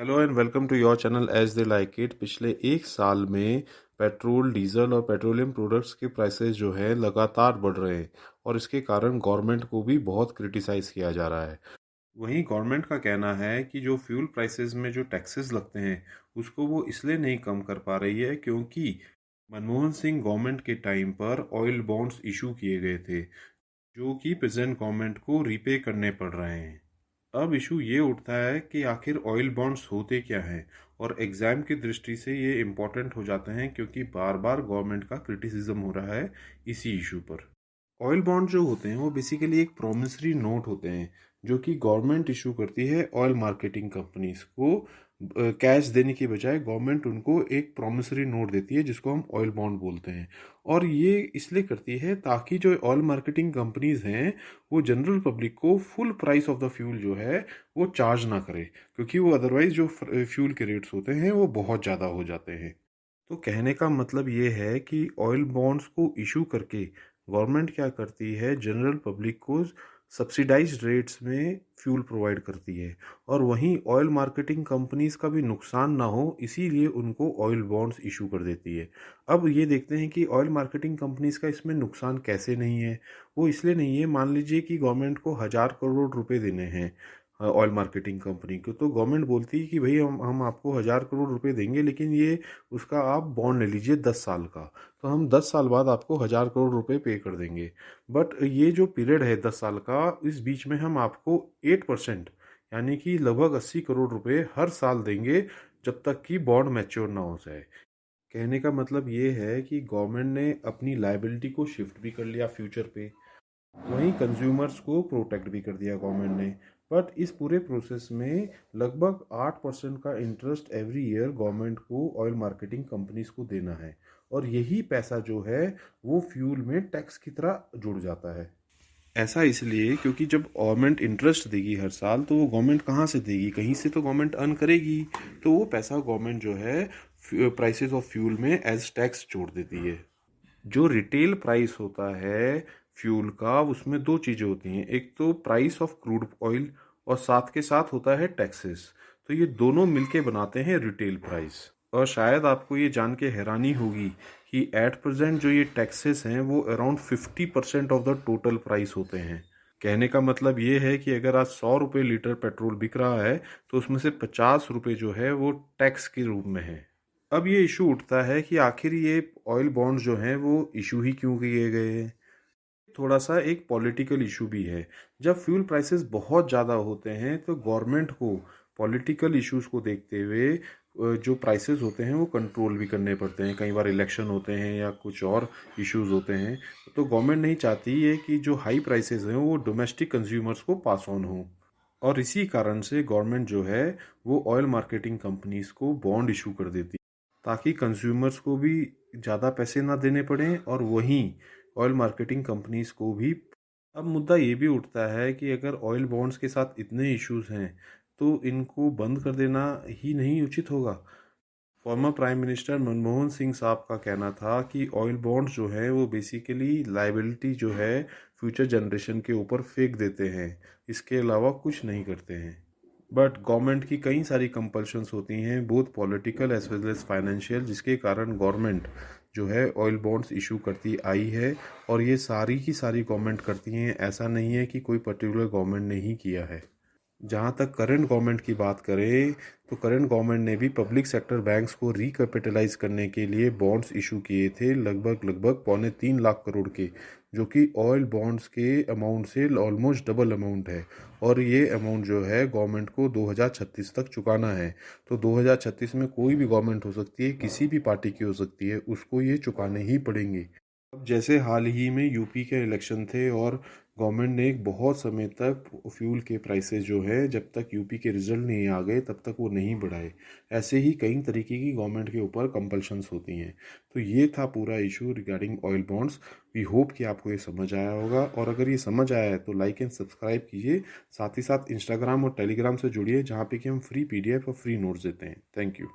Hello and welcome to your channel as they like it. पिछले एक साल में पेट्रोल, डीजल और पेट्रोलियम प्रोडक्ट्स के प्राइसेस जो है लगातार बढ़ रहे हैं और इसके कारण गवर्नमेंट को भी बहुत क्रिटिसाइज किया जा रहा है। वहीं गवर्नमेंट का कहना है कि जो फ्यूल प्राइसेस में जो टैक्सेस लगते हैं उसको वो इसलिए नहीं कम कर पा रही है क्योंकि मनमोहन सिंह गवर्नमेंट के टाइम पर ऑयल बॉन्ड्स इशू किए गए थे जो कि प्रेजेंट गवर्नमेंट को रीपे करने पड़ रहे हैं। अब इशू ये उठता है कि आखिर ऑयल बॉन्ड्स होते क्या हैं, और एग्ज़ाम की दृष्टि से ये इम्पोर्टेंट हो जाते हैं क्योंकि बार बार गवर्नमेंट का क्रिटिसिज्म हो रहा है इसी इशू पर। ऑयल बॉन्ड जो होते हैं वो बेसिकली एक प्रॉमिसरी नोट होते हैं जो कि गवर्नमेंट इशू करती है ऑयल मार्केटिंग कंपनीज को। कैश देने की बजाय गवर्नमेंट उनको एक प्रॉमिसरी नोट देती है जिसको हम ऑयल बॉन्ड बोलते हैं। और ये इसलिए करती है ताकि जो ऑयल मार्केटिंग कंपनीज हैं वो जनरल पब्लिक को full price of the fuel जो है वो चार्ज ना करे, क्योंकि वो अदरवाइज जो फ्यूल के रेट्स होते हैं वो बहुत ज़्यादा हो जाते हैं। तो कहने का मतलब ये है कि ऑयल बॉन्ड्स को इशू करके गवर्नमेंट क्या करती है, जनरल पब्लिक को सब्सिडाइज्ड रेट्स में फ्यूल प्रोवाइड करती है, और वहीं ऑयल मार्केटिंग कंपनीज का भी नुकसान ना हो इसीलिए उनको ऑयल बॉन्ड्स इशू कर देती है। अब ये देखते हैं कि ऑयल मार्केटिंग कंपनीज का इसमें नुकसान कैसे नहीं है। वो इसलिए नहीं है, मान लीजिए कि गवर्नमेंट को 1,000 करोड़ रुपए देने हैं ऑयल मार्केटिंग कंपनी को, तो गवर्नमेंट बोलती है कि भाई हम आपको 1,000 करोड़ रुपए देंगे, लेकिन ये उसका आप बॉन्ड ले लीजिए 10 साल का, तो हम 10 साल बाद आपको 1,000 करोड़ रुपए पे कर देंगे। बट ये जो पीरियड है 10 साल का, इस बीच में हम आपको 8% यानी कि लगभग 80 करोड़ रुपए हर साल देंगे जब तक कि बॉन्ड मैच्योर ना हो जाए। कहने का मतलब ये है कि गवर्नमेंट ने अपनी लाइबिलिटी को शिफ्ट भी कर लिया फ्यूचर पे, वहीं कंज्यूमर्स को प्रोटेक्ट भी कर दिया गवर्नमेंट ने। बट इस पूरे प्रोसेस में लगभग 8% का इंटरेस्ट एवरी ईयर गवर्नमेंट को ऑयल मार्केटिंग कंपनीज को देना है, और यही पैसा जो है वो फ्यूल में टैक्स की तरह जुड़ जाता है। ऐसा इसलिए क्योंकि जब गवर्नमेंट इंटरेस्ट देगी हर साल, तो वो गवर्नमेंट कहाँ से देगी, कहीं से तो गवर्नमेंट अर्न करेगी। तो वो पैसा गवर्नमेंट जो है प्राइसेस ऑफ फ्यूल में एज टैक्स जोड़ देती है। जो रिटेल प्राइस होता है फ्यूल का, उसमें दो चीज़ें होती हैं, एक तो प्राइस ऑफ क्रूड ऑयल और साथ के साथ होता है टैक्सेस। तो ये दोनों मिलके बनाते हैं रिटेल प्राइस। और शायद आपको ये जान के हैरानी होगी कि एट प्रेजेंट जो ये टैक्सेस हैं वो around 50% of the total price होते हैं। कहने का मतलब ये है कि अगर आज 100 रुपये लीटर पेट्रोल बिक रहा है तो उसमें से 50 रुपये जो है वो टैक्स के रूप में है। अब ये इशू उठता है कि आखिर ये ऑयल बॉन्ड्स जो हैं वो इशू ही क्यों किए गए हैं। थोड़ा सा एक पॉलिटिकल इशू भी है। जब फ्यूल प्राइसेस बहुत ज़्यादा होते हैं तो गवर्नमेंट को पॉलिटिकल इश्यूज को देखते हुए जो प्राइसेस होते हैं वो कंट्रोल भी करने पड़ते हैं। कई बार इलेक्शन होते हैं या कुछ और इश्यूज होते हैं, तो गवर्नमेंट नहीं चाहती है कि जो हाई प्राइसेस हैं वो डोमेस्टिक कंज्यूमर्स को पास ऑन हो, और इसी कारण से गवर्नमेंट जो है वो ऑयल मार्केटिंग कंपनीज को बॉन्ड इशू कर देती है ताकि कंज्यूमर्स को भी ज़्यादा पैसे ना देने पड़ें, और वहीं ऑयल मार्केटिंग कंपनीज को भी। अब मुद्दा ये भी उठता है कि अगर ऑयल बॉन्ड्स के साथ इतने इश्यूज हैं तो इनको बंद कर देना ही नहीं उचित होगा। Former prime minister Manmohan Singh साहब का कहना था कि ऑयल बॉन्ड्स जो है वो बेसिकली लाइबिलिटी जो है फ्यूचर जनरेशन के ऊपर फेंक देते हैं, इसके अलावा कुछ नहीं करते हैं। बट गवर्नमेंट की कई सारी कंपल्शंस होती हैं, both political as well as financial, जिसके कारण गवर्नमेंट जो है ऑयल बॉन्ड्स इशू करती आई है। और ये सारी की सारी गवर्नमेंट करती हैं, ऐसा नहीं है कि कोई पर्टिकुलर गवर्नमेंट ने ही किया है। जहाँ तक करंट गवर्नमेंट की बात करें तो करंट गवर्नमेंट ने भी पब्लिक सेक्टर बैंक्स को रिकैपिटलाइज करने के लिए बॉन्ड्स इशू किए थे, लगभग लगभग 3.25 लाख करोड़ के, जो कि ऑयल बॉन्ड्स के अमाउंट से ऑलमोस्ट डबल अमाउंट है। और ये अमाउंट जो है गवर्नमेंट को 2036 तक चुकाना है। तो 2036 में कोई भी गवर्नमेंट हो सकती है, किसी भी पार्टी की हो सकती है, उसको ये चुकाने ही पड़ेंगे। अब जैसे हाल ही में यूपी के इलेक्शन थे और गवर्नमेंट ने एक बहुत समय तक फ्यूल के प्राइसेस जो है, जब तक यूपी के रिजल्ट नहीं आ गए तब तक वो नहीं बढ़ाए। ऐसे ही कई तरीके की गवर्नमेंट के ऊपर कंपल्शंस होती हैं। तो ये था पूरा issue regarding oil bonds. We hope कि आपको ये समझ आया होगा, और अगर ये समझ आया है तो लाइक एंड सब्सक्राइब कीजिए। साथ ही साथ इंस्टाग्राम और टेलीग्राम से जुड़िए, जहाँ पे कि हम फ्री PDF और फ्री नोट्स देते हैं। Thank you.